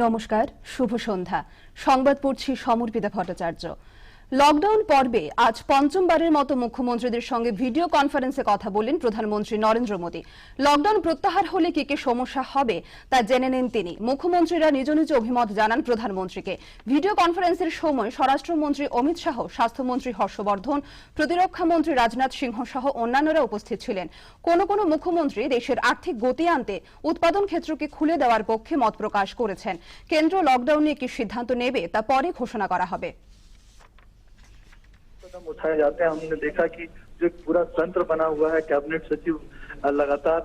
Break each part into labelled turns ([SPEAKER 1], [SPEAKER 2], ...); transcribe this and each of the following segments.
[SPEAKER 1] নমস্কার, শুভ সন্ধ্যা। সংবাদ পড়ছি সমর্পিতা ভট্টাচার্য। লকডাউন পর্বে আজ পঞ্চমবারের মতো মুখ্যমন্ত্রীদের সঙ্গে ভিডিও কনফারেন্সে কথা বললেন প্রধানমন্ত্রী নরেন্দ্র মোদী। লকডাউন প্রত্যাহার হলে কি কি সমস্যা হবে তা জেনে নেন তিনি। মুখ্যমন্ত্রীরা নিজ নিজ অভিমত জানান প্রধানমন্ত্রীকে। ভিডিও কনফারেন্সের সময় স্বরাষ্ট্রমন্ত্রী অমিত শাহ, স্বাস্থ্যমন্ত্রী হর্ষবর্ধন, প্রতিরক্ষা মন্ত্রী রাজনাথ সিংহ সহ অন্যান্যরা উপস্থিত ছিলেন। কোন কোন মুখ্যমন্ত্রী দেশের আর্থিক গতি আনতে উৎপাদন ক্ষেত্রকে খুলে দেওয়ার পক্ষে মত প্রকাশ করেছেন। কেন্দ্র লকডাউন নিয়ে কি সিদ্ধান্ত নেবে তা পরে ঘোষণা করা হবে।
[SPEAKER 2] कदम उठाए जाते हैं। हमने देखा कि जो पूरा तंत्र बना हुआ है, कैबिनेट सचिव लगातार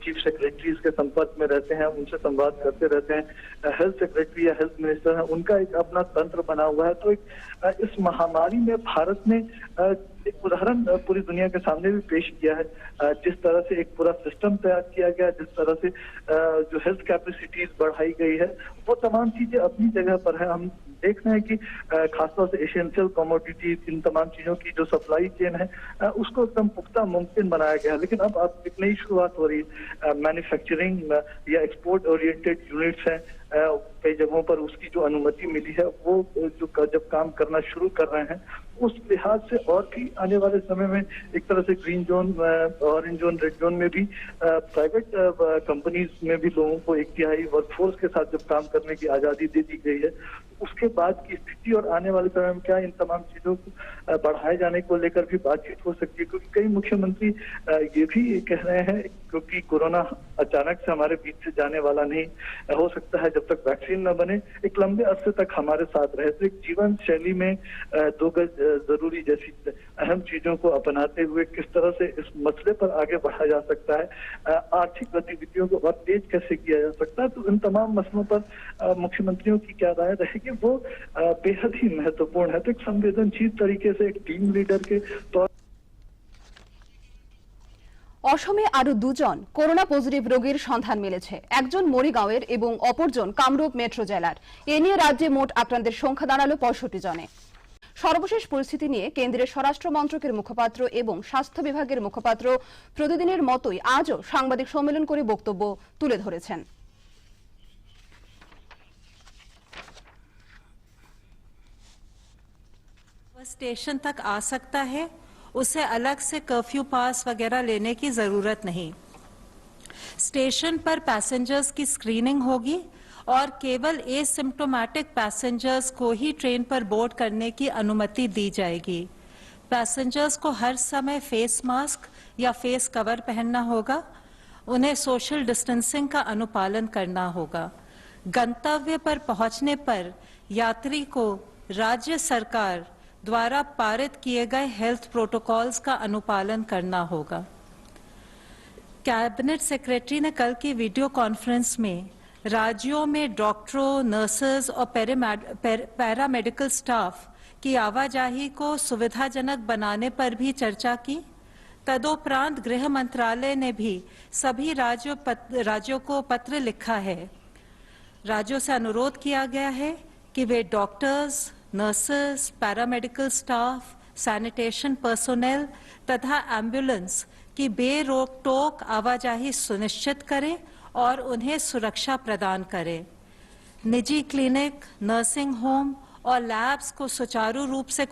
[SPEAKER 2] चीफ सेक्रेटरीज के संपर्क में रहते हैं, उनसे संवाद करते रहते हैं। हेल्थ सेक्रेटरी या हेल्थ मिनिस्टर है, उनका एक अपना तंत्र बना हुआ है। तो इस महामारी में भारत ने एक उदाहरण पूरी दुनिया के सामने भी पेश किया है। जिस तरह से एक पूरा सिस्टम तैयार किया गया, जिस तरह से जो हेल्थ कैपेसिटीज बढ़ाई गई है, वो तमाम चीजें अपनी जगह पर है। हम देख रहे हैं कि खासतौर से एसेंशियल कमोडिटी, इन तमाम चीजों की जो सप्लाई चेन है उसको एकदम पुख्ता मुमकिन बनाया गया है। लेकिन अब एक नई शुरुआत हो रही है। मैन्युफैक्चरिंग या एक्सपोर्ट ओरिएंटेड यूनिट्स हैं, कई जगहों पर उसकी जो अनुमति मिली है वो जो जब काम करना शुरू कर रहे हैं, उस लिहाज से और भी आने वाले समय में एक तरह से green zone, orange zone, red zone में भी प्राइवेट कंपनीज में भी लोगों को एक तिहाई वर्कफोर्स के साथ जब काम करने की आजादी दे दी गई है, उसके बाद की स्थिति और आने वाले समय में क्या इन तमाम चीजों को बढ़ाए जाने को लेकर भी बातचीत हो सकती है। क्योंकि कई मुख्यमंत्री ये भी कह रहे हैं, क्योंकि कोरोना अचानक से हमारे बीच से जाने वाला नहीं हो सकता है जब तक वैक्सीन न बने, एक लंबे अरसे तक हमारे साथ रहे। तो एक जीवन शैली में 2 गज जरूरी जैसी अहम चीजों को अपनाते हुए किस तरह से इस मसले पर आगे बढ़ा जा सकता है, आर्थिक गतिविधियों को और तेज कैसे किया जा सकता है, तो इन तमाम मसलों पर मुख्यमंत्रियों की क्या राय रहेगी वो बेहद ही महत्वपूर्ण है। तो एक संवेदनशील तरीके से एक टीम लीडर के तौर
[SPEAKER 1] অসমে আরো 2 জন করোনা পজিটিভ রোগীর সন্ধান মিলেছে। একজন মরিগাঁওয়ের এবং অপরজন কামরূপ মেট্রো জেলার। এ নিয়ে রাজ্যে মোট আক্রান্তের সংখ্যা দাঁড়ালো 65 জনে। সর্বশেষ পরিস্থিতি নিয়ে কেন্দ্রের স্বরাষ্ট্র মন্ত্রকের মুখপাত্র এবং স্বাস্থ্য বিভাগের মুখপাত্র প্রতিদিনের মতোই আজও সাংবাদিক সম্মেলন করে বক্তব্য তুলে ধরেছেন।
[SPEAKER 3] स्टेशन तक आ सकता है, उसे अलग से कर्फ्यू पास वगैरह लेने की जरूरत नहीं। स्टेशन पर पैसेंजर्स की स्क्रीनिंग होगी और केवल एसिम्प्टोमेटिक पैसेंजर्स को ही ट्रेन पर बोर्ड करने की अनुमति दी जाएगी। पैसेंजर्स को हर समय फेस मास्क या फेस कवर पहनना होगा। उन्हें सोशल डिस्टेंसिंग का अनुपालन करना होगा। गंतव्य पर पहुंचने पर यात्री को राज्य सरकार द्वारा पारित किए गए हेल्थ प्रोटोकॉल्स का अनुपालन करना होगा। कैबिनेट सेक्रेटरी ने कल की वीडियो कॉन्फ्रेंस में राज्यों में डॉक्टरों, नर्सेज और पैरामेडिकल स्टाफ की आवाजाही को सुविधाजनक बनाने पर भी चर्चा की। तदोपरांत गृह मंत्रालय ने भी सभी राज्यों को पत्र लिखा है। राज्यों से अनुरोध किया गया है कि वे doctors, nurses, paramedical staff, sanitation personnel तथा एम्बुलेंस की बेरोक टोक आवाजाही सुनिश्चित करें और उन्हें सुरक्षा प्रदान करें। निजी क्लिनिक, नर्सिंग होम और लैब्स को सुचारू रूप से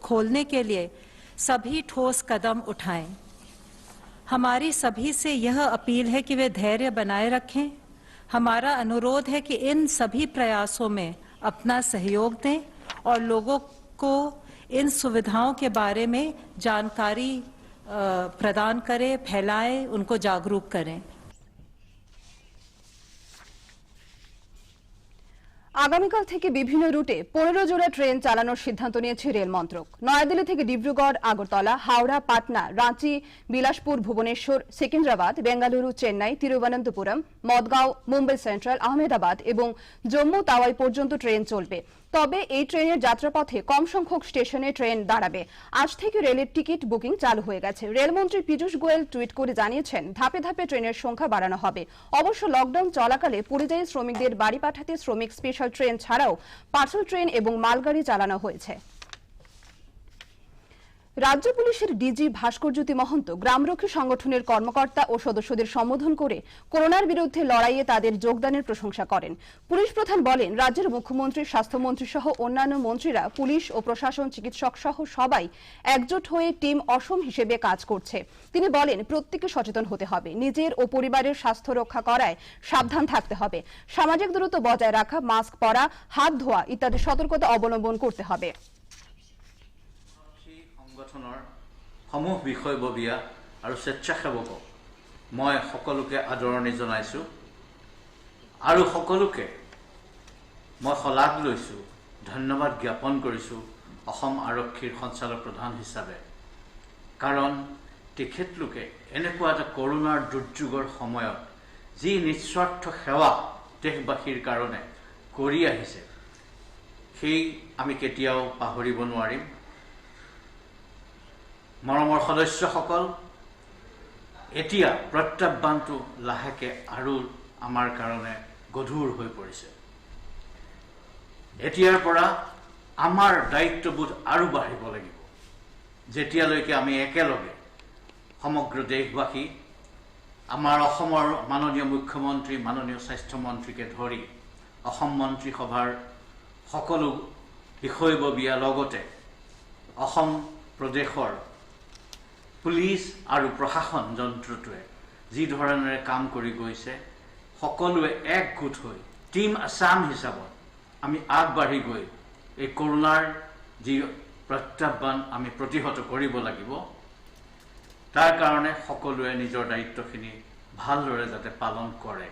[SPEAKER 3] खोलने के लिए सभी ठोस कदम उठाएं। हमारी सभी से यह अपील है कि वे धैर्य बनाए रखें। हमारा अनुरोध है कि इन सभी प्रयासों में अपना सहयोग दें और लोगों को इन सुविधाओं के बारे में जानकारी प्रदान करें, फैलाएं, उनको जागरूक करें।
[SPEAKER 1] আগামীকাল থেকে বিভিন্ন রুটে 15 জোড়া ট্রেন চালানোর সিদ্ধান্ত নিয়েছে রেল মন্ত্রক। নয়াদিল্লি থেকে ডিব্রুগড়, আগরতলা, হাওড়া, পাটনা, রাঁচি, বিলাসপুর, ভুবনেশ্বর, সেকেন্দ্রাবাদ, বেঙ্গালুরু, চেন্নাই, তিরুবনন্তপুরম, মদগাঁও, মুম্বাই সেন্ট্রাল, আহমেদাবাদ এবং জম্মু তাওয়াই পর্যন্ত ট্রেন চলবে। তবে এই ট্রেনের যাত্রাপথে কম সংখ্যক স্টেশনে ট্রেন দাঁড়াবে। আজ থেকে রেলের টিকিট বুকিং চালু হয়ে গেছে। রেলমন্ত্রী পীযূষ গোয়েল টুইট করে জানিয়েছেন, ধাপে ধাপে ট্রেনের সংখ্যা বাড়ানো হবে। অবশ্য লকডাউন চলাকালে পরিযায়ী শ্রমিকদের বাড়ি পাঠাতে শ্রমিক স্পেশাল ট্রেন ছাড়াও পার্সেল ট্রেন এবং মালগাড়ি চালানো হয়েছে। রাজ্য পুলিশের ডিজি ভাস্করজ্যোতি মহন্ত গ্রামরক্ষী সংগঠনের কর্মকর্তা ও সদস্যদের সম্বোধন করে করোনার বিরুদ্ধে লড়াইয়ে তাদের যোগদানের প্রশংসা করেন। পুলিশ প্রধান বলেন, রাজ্যের মুখ্যমন্ত্রী, স্বাস্থ্যমন্ত্রী সহ অন্যান্য মন্ত্রীরা, পুলিশ ও প্রশাসন, চিকিৎসক সহ সবাই একজোট হয়ে টিম অসম হিসেবে কাজ করছে। তিনি বলেন, প্রত্যেকে সচেতন হতে হবে, নিজের ও পরিবারের স্বাস্থ্য রক্ষা করায় সাবধান থাকতে হবে, সামাজিক দূরত্ব বজায় রাখা, মাস্ক পরা, হাত ধোয়া ইত্যাদি সতর্কতা অবলম্বন করতে হবে।
[SPEAKER 4] সংগঠনৰ সমূহ বিষয়ববীয়া আৰু স্বেচ্ছাসেৱকক মই সকলোকে আদৰণি জনাইছোঁ আৰু সকলোকে মই শলাগ লৈছোঁ, ধন্যবাদ জ্ঞাপন কৰিছোঁ অসম আৰক্ষীৰ সঞ্চালক প্ৰধান হিচাপে। কাৰণ তেখেতলোকে এনেকুৱা এটা কৰোনাৰ দুৰ্যোগৰ সময়ত যি নিস্বাৰ্থ সেৱা দেশবাসীৰ কাৰণে কৰি আহিছে, সেই আমি কেতিয়াও পাহৰিব নোৱাৰিম। মৰমৰ সদস্যসকল, এতিয়া প্ৰত্যাহ্বানটো লাহেকে আৰু আমাৰ কাৰণে গধুৰ হৈ পৰিছে। এতিয়াৰ পৰা আমাৰ দায়িত্ববোধ আৰু বাঢ়িব লাগিব, যেতিয়ালৈকে আমি একেলগে সমগ্ৰ দেশবাসী, আমাৰ অসমৰ মাননীয় মুখ্যমন্ত্ৰী, মাননীয় স্বাস্থ্যমন্ত্ৰীকে ধৰি অসম মন্ত্ৰীসভাৰ সকলো বিষয়ববীয়া, লগতে অসম প্ৰদেশৰ পুলিচ আৰু প্ৰশাসন যন্ত্ৰটোৱে যি ধৰণেৰে কাম কৰি গৈছে, সকলোৱে একগোট হৈ টিম আছাম হিচাপত আমি আগবাঢ়ি গৈ এই কৰোনাৰ যি প্ৰত্যাহ্বান আমি প্ৰতিহত কৰিব লাগিব, তাৰ কাৰণে সকলোৱে নিজৰ দায়িত্বখিনি ভালদৰে যাতে পালন কৰে।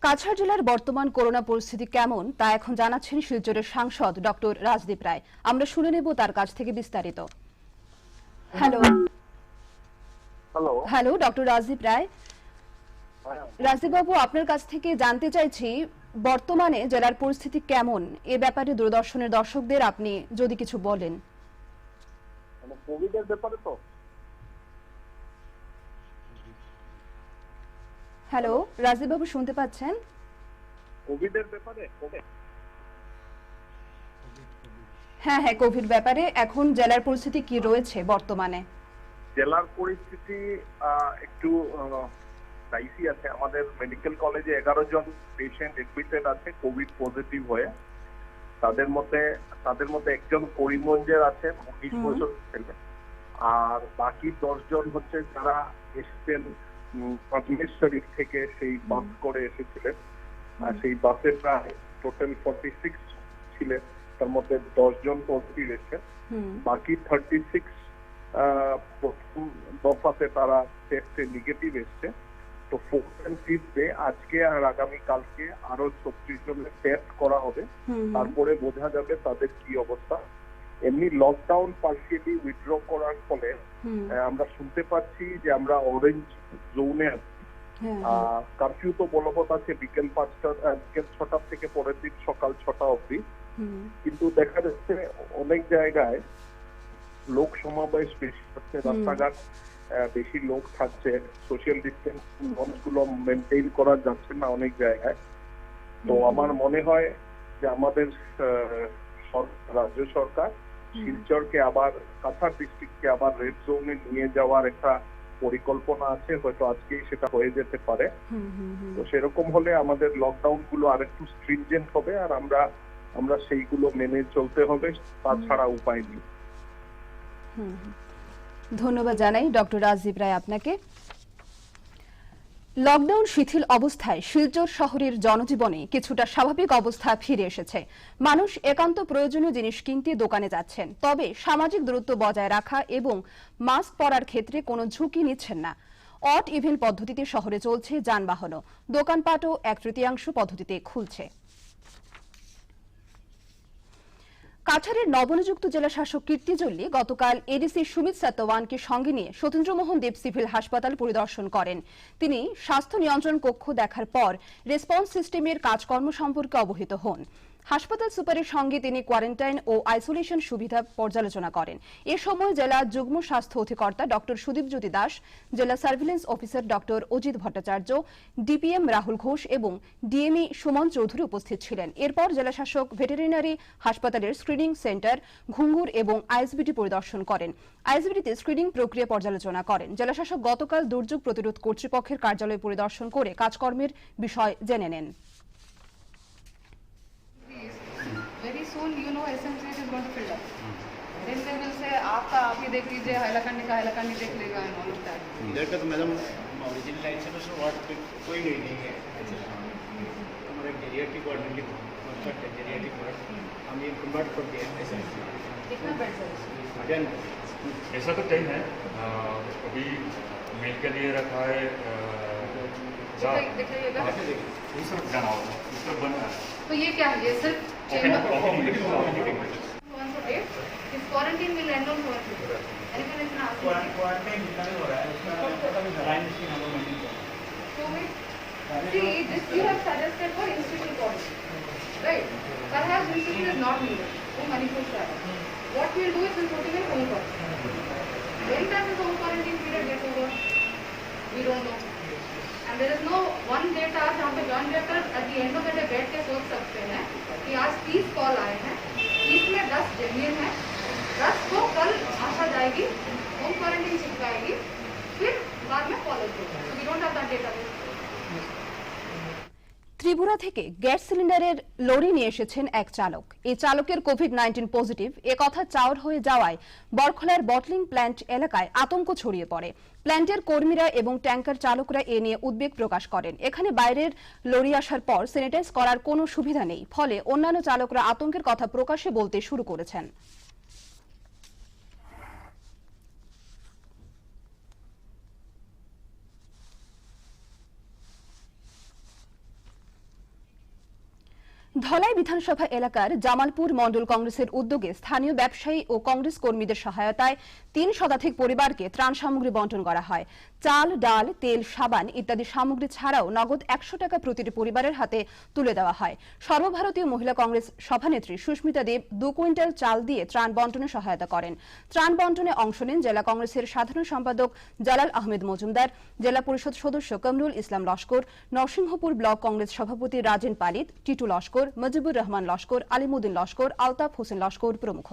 [SPEAKER 1] কাছাড় জেলার বর্তমান করোনা পরিস্থিতি কেমন তা এখন জানাচ্ছেন শিলচরের সাংসদ ডক্টর রাজদীপ রায়। আমরা শুনে নেব তার কাছ থেকে বিস্তারিত। Hello doctor Rajdeep Roy. রাজদীপ বাবু, আপনার কাছ থেকে জানতে চাইছি বর্তমানে জেলার পরিস্থিতি কেমন, এ ব্যাপারে দূরদর্শনের দর্শকদের আপনি যদি কিছু বলেন।
[SPEAKER 5] কোভিডের ব্যাপারে তো
[SPEAKER 1] হ্যালো রাজদীপ বাবু, শুনতে পাচ্ছেন?
[SPEAKER 5] কোভিডের ব্যাপারে
[SPEAKER 1] হ্যাঁ হ্যাঁ, কোভিড ব্যাপারে এখন জেলার পরিস্থিতি কি রয়েছে বর্তমানে?
[SPEAKER 5] জেলার পরিস্থিতি একটু ডাইসি আছে। আমাদের মেডিকেল কলেজে 11 জন পেশেন্ট এডমিটেড আছে কোভিড পজিটিভ হয়ে। তাদের মধ্যে একজন করিমগঞ্জের আছে, 19 বছর ছেলে, আর বাকি 10 জন হচ্ছে যারা এসেছেন আজমের শরীফ থেকে, সেই বাস করে এসেছিলেন। সেই বাসে প্রায় টোটাল 46 ছিলেন, তার মধ্যে 10 জন পজিটিভ এসেছেন, বাকি 36 প্রথম দফাতে তারা টেস্টে নেগেটিভ এসছে। তো 4th and 5th ডে আজকে আর আগামী কালকে আরো 36 জনের টেস্ট করা হবে, তারপরে বোঝা যাবে তাদের কি অবস্থা। এমনি লকডাউন পার্সিয়ালি উইথড্র করার ফলে আমরা শুনতে পাচ্ছি যে আমরা অরেঞ্জ জোনে আছি। কারফিউ তো বলবৎ আছে বিকেল 6টা থেকে পরের দিন সকাল 6টা অবধি, কিন্তু দেখা যাচ্ছে অনেক জায়গায় লোক সমাবেশ বেশি হচ্ছে, রাস্তাঘাট বেশি লোক থাকছে, সোশ্যাল ডিস্টেন্স নর্মসগুলো মেনটেন করা যাচ্ছে না অনেক জায়গায়। তো আমার মনে হয় যে আমাদের রাজ্য সরকার শিলচরকে আবার, কাছাড় ডিস্ট্রিক্টকে আবার রেড জোনে নিয়ে যাওয়ার একটা পরিকল্পনা আছে, হয়তো আজকেই সেটা হয়ে যেতে পারে। তো সেরকম হলে আমাদের লকডাউন গুলো আরেকটু স্ট্রিনজেন্ট হবে, আর আমরা সেইগুলো মেনে চলতে হবে, তাছাড়া উপায় নেই।
[SPEAKER 1] ধন্যবাদ জানাই ডক্টর রাজদীপ রায় আপনাকে। লকডাউন শিথিল অবস্থায় শিলচর শহরের জনজীবনে কিছুটা স্বাভাবিক অবস্থা ফিরে এসেছে। মানুষ একান্ত প্রয়োজনীয় জিনিস কিনতে দোকানে যাচ্ছেন, তবে সামাজিক দূরত্ব বজায় রাখা এবং মাস্ক পরার ক্ষেত্রে কোনো ঝুঁকি নিচ্ছেন না। অড ইভেন পদ্ধতিতে শহরে চলছে যানবাহনও, দোকানপাটও 1/3 পদ্ধতিতে খুলছে। কাছাড়ের নবনিযুক্ত জেলা শাসক কীর্তি জল্লি গতকাল এডিসি সুমিত সত্যওয়ানকে সঙ্গে নিয়ে সতীন্দ্রমোহন দেব সিভিল হাসপাতাল পরিদর্শন করেন। তিনি স্বাস্থ্য নিয়ন্ত্রণ কক্ষ দেখার পর রেসপন্স সিস্টেমের কাজকর্ম সম্পর্কে অবহিত হন। হাসপাতাল সুপারের সঙ্গে তিনি কোয়ারেন্টাইন ও আইসোলেশন সুবিধা পর্যালোচনা করেন। এ সময় জেলা যুগ্ম স্বাস্থ্য অধিকর্তা ডক্টর সুদীপ জ্যোতি দাস, জেলা surveillance officer doctor Ajit Bhattacharya, DPM Rahul Ghosh এবং ডিএমই সুমন চৌধুরী উপস্থিত ছিলেন। এরপর জেলাশাসক ভেটেরিনারি হাসপাতালের স্ক্রিনিং সেন্টার, ঘুঙ্গুর এবং আইএসবিটি পরিদর্শন করেন। আইএসবিটিতে স্ক্রিনিং প্রক্রিয়া পর্যালোচনা করেন। জেলাশাসক গতকাল দুর্যোগ প্রতিরোধ কর্তৃপক্ষের কার্যালয় পরিদর্শন করে কাজকর্মের বিষয় জেনে নেন।
[SPEAKER 6] Very soon, you know, SMCH is going to fill up. Then they will say, आपका आप ही देख लीजिए, हाइलाकांडी का हाइलाकांडी देख लेगा and all of that.
[SPEAKER 7] इधर का तो मैडम ओरिजिनल आइसोलेशन वार्ड पे कोई नहीं है। हमारे जेरियाट्रिक वार्ड में जेरियाट्रिक वार्ड हम ये कन्वर्ट कर दिया ऐसा।
[SPEAKER 6] कितना बेड है इसमें?
[SPEAKER 7] 10
[SPEAKER 8] ऐसा तो 10 है। अभी मेल के लिए रखा है
[SPEAKER 6] दिखाइएगा।
[SPEAKER 8] इस तरफ जाना होगा, इस तरफ बना है।
[SPEAKER 6] तो ये क्या है? ये सिर्फ चेंबर इस क्वारंटीन में लैंड ऑन हुआ है। एनीवन इज नॉट
[SPEAKER 7] क्वारंटाइन जितना भी हो रहा है उसमें पता भी लाइन स्कीम हम लोग मेंटेन कर
[SPEAKER 6] So we see this you have suggested for institutional policy, right? Perhaps institution is not needed. वो manifest है. What we will do is we will put in home quarantine. When does this home quarantine period get over? We don't know. And there is no one data जहाँ पे joint director at the end of the day बैठ के सोच सकते हैं कि आज 30 call आए हैं, 30 में 10 जेन्युइन है, 10 को कल आशा जाएगी, होम क्वारंटीन चिपकाएगी, फिर बाद में फॉलो होगा। So we don't have that data.
[SPEAKER 1] Tripura থেকে গ্যাস সিলিন্ডারের লরি নিয়ে এসেছেন এক চালক। এই চালকের কোভিড-19 পজিটিভ এ কথা চাউর হয়ে যাওয়ায় বরখলার বটলিং প্ল্যান্ট এলাকায় আতঙ্ক ছড়িয়ে পড়ে। প্ল্যান্টের কর্মীরা এবং ট্যাঙ্কার চালকরা এ নিয়ে উদ্বেগ প্রকাশ করেন। এখানে বাইরের লরি আসার পর স্যানিটাইজ করার কোনো সুবিধা নেই, ফলে অন্যান্য চালকরা আতঙ্কের কথা প্রকাশ্যে বলতে শুরু করেছেন। ধলাই বিধানসভা এলাকার জামালপুর মণ্ডল কংগ্রেসের উদ্যোগে স্থানীয় ব্যবসায়ী ও কংগ্রেস কর্মীদের সহায়তায় ৩ শতাধিক পরিবারকে ত্রাণ সামগ্রী বণ্টন করা হয়। চাল, ডাল, তেল, সাবান ইত্যাদি সামগ্রী ছাড়াও নগদ ১০০ টাকা প্রতিটি পরিবারের হাতে তুলে দেওয়া হয়। সর্বভারতীয় মহিলা কংগ্রেস সভানেত্রী সুস্মিতা দেব ২ কুইন্টাল চাল দিয়ে ত্রাণ বণ্টনে সহায়তা করেন। ত্রাণ বণ্টনে অংশ নেন জেলা কংগ্রেসের সাধারণ সম্পাদক জালাল আহমেদ মজুমদার, জেলা পরিষদ সদস্য কামরুল ইসলাম লস্কর, নরসিংহপুর ব্লক কংগ্রেস সভাপতি রাজেন পালিত, টিটু লস্কর, মজিবুর রহমান লস্কর, আলিমুদ্দিন লস্কর, আলতাফ হোসেন লস্কর প্রমুখ।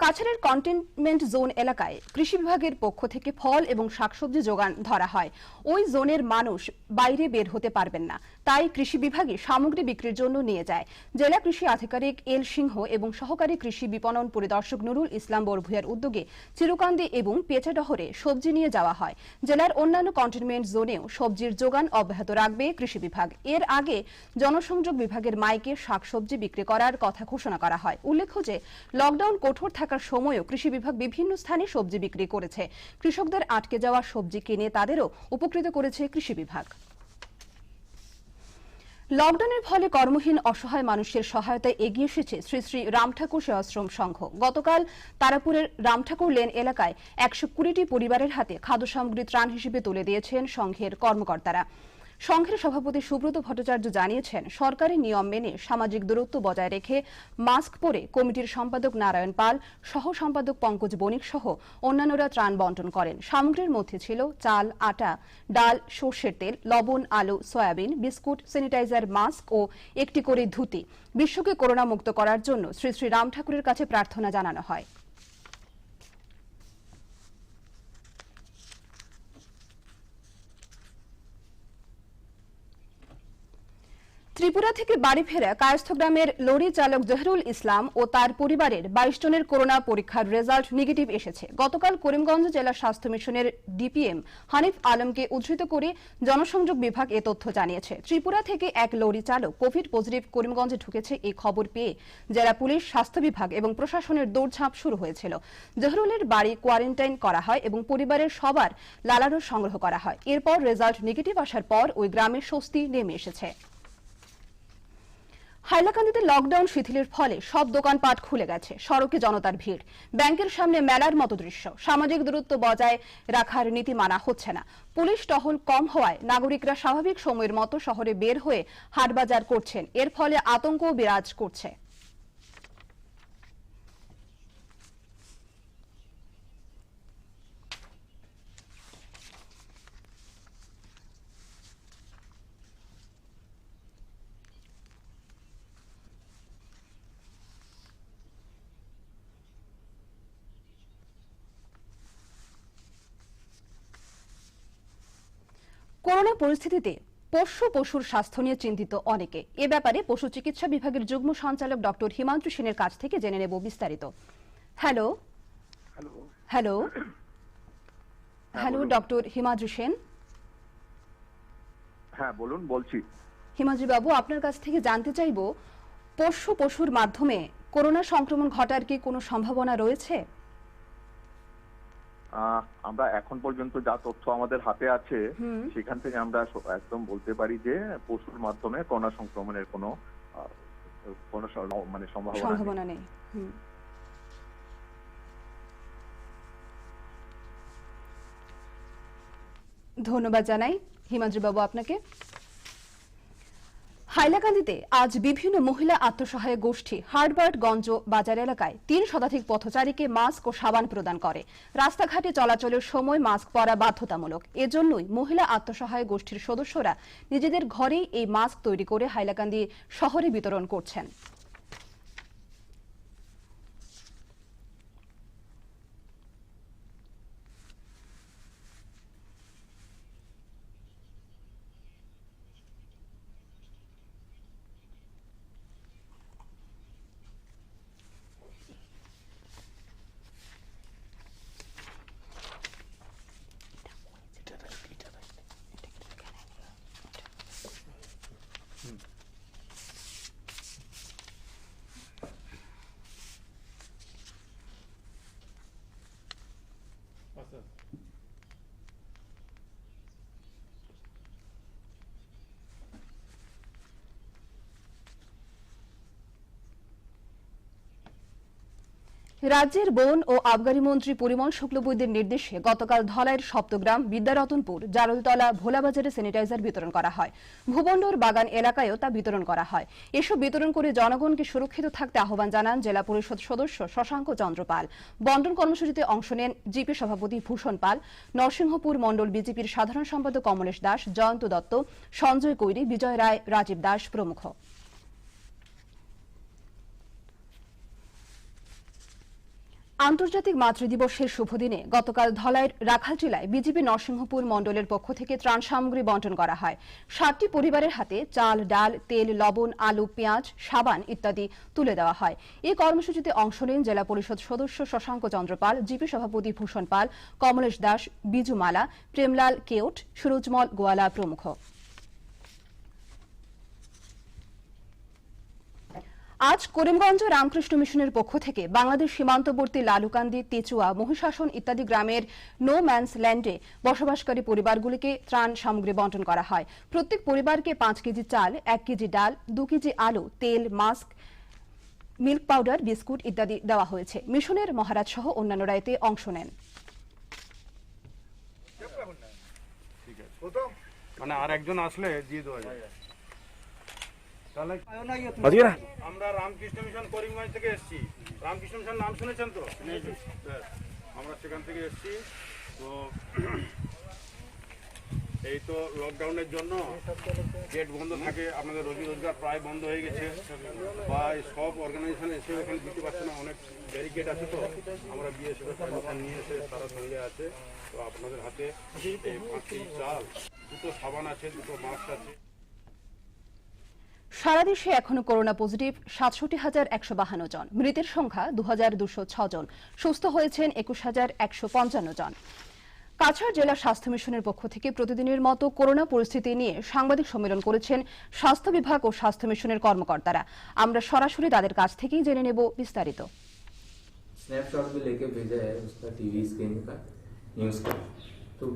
[SPEAKER 1] কাছাড়ের কন্টেনমেন্ট জোন এলাকায় কৃষি বিভাগের পক্ষ থেকে ফল এবং শাকসবজি যোগান ধরা হয়। ওই জোনের মানুষ বাইরে বের হতে পারবেন না, তাই কৃষি বিভাগে সামগ্রী বিক্রির জন্য নিয়ে যায়। জেলা কৃষি আধিকারিক এল সিংহ এবং সহকারী কৃষি বিপণন পরিদর্শক নুরুল ইসলাম বরভূয়ার উদ্যোগে চিরকান্দি এবং পেঁচাডহরে সবজি নিয়ে যাওয়া হয়। জেলার অন্যান্য কন্টেনমেন্ট জোনেও সবজির যোগান অব্যাহত রাখবে কৃষি বিভাগ। এর আগে জনসংযোগ বিভাগের মাইকে শাকসবজি বিক্রি করার কথা ঘোষণা করা হয়। উল্লেখ্য যে লকডাউন কঠোর থাকার সময়ও কৃষি বিভাগ বিভিন্ন স্থানে সবজি বিক্রি করেছে। কৃষকদের আটকে যাওয়া সবজি কিনে তাদেরও উপকৃত করেছে কৃষি বিভাগ। লকডাউনের ফলে কর্মহীন অসহায় মানুষের সহায়তায় এগিয়ে এসেছে শ্রী শ্রী রামঠাকুর সেবাশ্রম সংঘ। গতকাল তারাপুরের রামঠাকুর লেন এলাকায় ১২০টি পরিবারের হাতে খাদ্য সামগ্রী ত্রাণ হিসেবে তুলে দিয়েছেন সংঘের কর্মকর্তারা। সংঘের সভাপতি সুব্রত ভট্টাচার্য জানিয়েছেন, সরকারি নিয়ম মেনে সামাজিক দূরত্ব বজায় রেখে মাস্ক পরে কমিটির সম্পাদক নারায়ণ পাল, সহ সম্পাদক পঙ্কজ বণিক সহ অন্যান্যরা ত্রাণ বণ্টন করেন। সামগ্রীর মধ্যে ছিল চাল, আটা, ডাল, সর্ষের তেল, লবণ, আলু, সয়াবিন, বিস্কুট, স্যানিটাইজার, মাস্ক ও একটি করে ধুতি। বিশ্বকে করোনা মুক্ত করার জন্য শ্রী শ্রী রাম ঠাকুরের কাছে প্রার্থনা জানানো হয়। ত্রিপুরা থেকে বাড়ি ফেরা কায়স্থ গ্রামের লরি চালক জহরুল ইসলাম ও তার পরিবারের ২২ জনের করোনা পরীক্ষার রেজাল্ট নেগেটিভ এসেছে। গতকাল করিমগঞ্জ জেলা স্বাস্থ্য মিশনের ডিপিএম হানিফ আলমকে উদ্ধৃত করে জনসংযোগ বিভাগ এ তথ্য জানিয়েছে। ত্রিপুরা থেকে এক লরি চালক কোভিড পজিটিভ করিমগঞ্জে ঢুকেছে এই খবর পেয়ে জেলা পুলিশ, স্বাস্থ্য বিভাগ এবং প্রশাসনের দৌড়ঝাঁপ শুরু হয়েছিল। জহরুলের বাড়ি কোয়ারেন্টাইন করা হয় এবং পরিবারের সবার লালারস সংগ্রহ করা হয়। এরপর রেজাল্ট নেগেটিভ আসার পর ওই গ্রামে স্বস্তি নেমে এসেছে। হাইলাকান্দিতে লকডাউন শিথিলের ফলে সব দোকানপাট খুলে গেছে, সড়কে জনতার ভিড়, ব্যাংকের সামনে মেলার মতো দৃশ্য। সামাজিক দূরত্ব বজায় রাখার নীতি মানা হচ্ছে না। পুলিশ টহল কম হওয়ায় নাগরিকরা স্বাভাবিক সময়ের মতো শহরে বের হয়ে হাটবাজার করছেন, এর ফলে আতঙ্ক বিরাজ করছে। করোনা পরিস্থিতিতে পশুর স্বাস্থ্য নিয়ে চিন্তিত অনেকে। এ ব্যাপারে পশু চিকিৎসা বিভাগের যুগ্ম সঞ্চালক ডক্টর হিমাংশু সেনের কাছ থেকে জেনে নেব বিস্তারিত। Hello hello hello doctor Himanshu Sen.
[SPEAKER 5] হ্যাঁ বলুন, বলছি।
[SPEAKER 1] হিমাংশু বাবু, আপনার কাছ থেকে জানতে চাইব, পশুর মাধ্যমে করোনা সংক্রমণ ঘটার কি কোনো সম্ভাবনা রয়েছে?
[SPEAKER 5] আমরা এখন পর্যন্ত যা তথ্য আমাদের হাতে আছে সেখান থেকে আমরা একদম বলতে পারি যে পশুর মাধ্যমে করোনা সংক্রমণের কোনো মানে সম্ভাবনা নেই।
[SPEAKER 1] ধন্যবাদ জানাই হিমাদ্রি বাবু আপনাকে। হাইলাকান্দিতে আজ বিভিন্ন মহিলা আত্মসহায়ক গোষ্ঠী হার্বার্টগঞ্জ বাজার এলাকায় ৩ শতাধিক পথচারীকে মাস্ক ও সাবান প্রদান করে। রাস্তাঘাটে চলাচলের সময় মাস্ক পরা বাধ্যতামূলক। এজন্যই মহিলা আত্মসহায়ক গোষ্ঠীর সদস্যরা নিজেদের ঘরেই এই মাস্ক তৈরি করে হাইলাকান্দি শহরে বিতরণ করছেন। রাজ্যের বন ও আবগারি মন্ত্রী পরিমল শুক্লবৈদ্যের নির্দেশে গতকাল ধলাইয়ের সপ্তগ্রাম, বিদ্যারতনপুর, জারলতলা, ভোলাবাজারে স্যানিটাইজার বিতরণ করা হয়। ভুবন্ডর বাগান এলাকায়ও তা বিতরণ করা হয়। এসব বিতরণ করে জনগণকে সুরক্ষিত থাকতে আহ্বান জানান জেলা পরিষদ সদস্য শশাঙ্ক চন্দ্র পাল। বন্টন কর্মসূচিতে অংশ নেন জিপি সভাপতি ভূষণ পাল, নরসিংহপুর মণ্ডল বিজেপির সাধারণ সম্পাদক কমলেশ দাস, জয়ন্ত দত্ত, সঞ্জয় কৈরি, বিজয় রায়, রাজীব দাস প্রমুখ। আন্তর্জাতিক মাতৃদিবসের শুভ দিনে গতকাল ধলাইয়ের রাখালটিলায় বিজেপি নরসিংহপুর মণ্ডলের পক্ষ থেকে ত্রাণ সামগ্রী বন্টন করা হয়। 60টি পরিবারের হাতে চাল, ডাল, তেল, লবণ, আলু, পেঁয়াজ, সাবান ইত্যাদি তুলে দেওয়া হয়। এই কর্মসূচিতে অংশ নেন জেলা পরিষদ সদস্য শশাঙ্ক চন্দ্র পাল, জিপি সভাপতি ভূষণ পাল, কমলেশ দাস, বিজু মালা, প্রেমলাল কেওট, সুরজমল গোয়ালা প্রমুখ। আজ করিমগঞ্জ রামকৃষ্ণ মিশনের পক্ষ থেকে বাংলাদেশ সীমান্তবর্তী লালুকান্দি, তেচুয়া, মহিষাসন ইত্যাদি গ্রামের নো ম্যানস ল্যান্ডে বসবাসকারী পরিবারগুলিকে ত্রাণ সামগ্রী বন্টন করা হয়। প্রত্যেক পরিবারকে 5 কেজি চাল, 1 কেজি ডাল, 2 কেজি আলু, তেল, মাস্ক, মিল্ক পাউডার, বিস্কুট ইত্যাদি দেওয়া হয়েছে। মিশনের মহারাজ সহ অন্যান্যরা এতে অংশ নেন।
[SPEAKER 8] মানে আর একজন আসলে দিয়ে দেওয়া যায়।
[SPEAKER 9] আমরা রামকৃষ্ণ মিশন করিমগঞ্জ থেকে এসেছি। রামকৃষ্ণ মিশন নাম শুনেছেন তো? আমরা সেখান থেকে এসেছি। তো এই তো লকডাউনের জন্য গেট বন্ধ থাকে, আমাদের রোজি রোজগার প্রায় বন্ধ হয়ে গেছে, বা সব অর্গানাইজেশন এসে ওখানে দিতে পারছে না, অনেক ব্যারিকেড আছে। তো আমরা বিএসএফের পারমিশন নিয়ে এসে তারা সঙ্গে আছে। তো আপনাদের হাতে এই 5 কেজি চাল, 2টো সাবান আছে, 2টো মাস্ক আছে।
[SPEAKER 1] সারা দেশে এখনো করোনা পজিটিভ ৬৭,১৫২ জন, মৃতের সংখ্যা ২,২০৬ জন, সুস্থ হয়েছেন ২১,১৫৫ জন। কাছাড় জেলা স্বাস্থ্য মিশনের পক্ষ থেকে প্রতিদিনের মতো করোনা পরিস্থিতি নিয়ে সাংবাদিক সম্মেলন করেছেন স্বাস্থ্য বিভাগ ও স্বাস্থ্য মিশনের কর্মকর্তারা। আমরা সরাসরি তাদের কাছ থেকেই জেনে নেব বিস্তারিত।
[SPEAKER 10] स्नैपशॉट भी लेके भेजा है उसका टीवी स्क्रीन का, न्यूज़ का। तो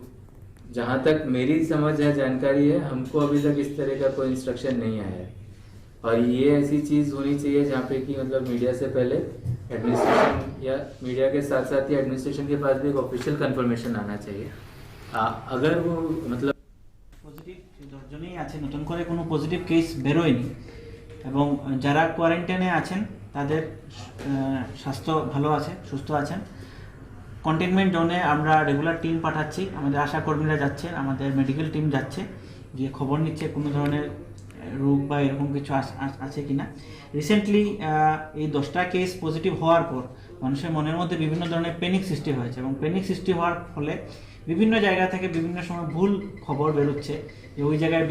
[SPEAKER 10] जहाँ तक मेरी समझ है, जानकारी है, हमको अभी तक इस तरह का कोई इंस्ट्रक्शन नहीं आया है। और ये ऐसी चीज़ होनी चाहिए जहाँ पे कि मतलब मीडिया से पहले एडमिनिस्ट्रेशन या मीडिया के साथ साथ ही एडमिनिस्ट्रेशन के पास भी एक ऑफिशियल कंफर्मेशन आना चाहिए। अगर वो मतलब
[SPEAKER 11] পজিটিভ 10 জনই আছে, নতুন করে কোনো পজিটিভ কেস বেরোয়নি এবং যারা কোয়ারেন্টাইনে আছেন তাদের স্বাস্থ্য ভালো আছে, সুস্থ আছেন। কন্টেইনমেন্ট জোনে আমরা রেগুলার টিম পাঠাচ্ছি, আমাদের আশা কর্মীরা যাচ্ছে, আমাদের মেডিকেল টিম যাচ্ছে, গিয়ে খবর নিচ্ছে কোনো ধরনের রোগ বা এরকম কিছু আছে কিনা। রিসেন্টলি এই 10টা কেস পজিটিভ হওয়ার পর মানুষের মনের মধ্যে বিভিন্ন ধরনের প্যানিক সৃষ্টি হয়েছে এবং প্যানিক সৃষ্টি হওয়ার ফলে বিভিন্ন জায়গা থেকে বিভিন্ন সময় ভুল খবর বেরোচ্ছে যে ওই জায়গায়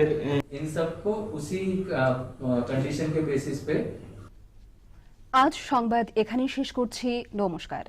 [SPEAKER 10] इन सबको उसी कंडीशन के बेसिस पे।
[SPEAKER 1] আজ সংবাদ এখানেই শেষ করছি। নমস্কার।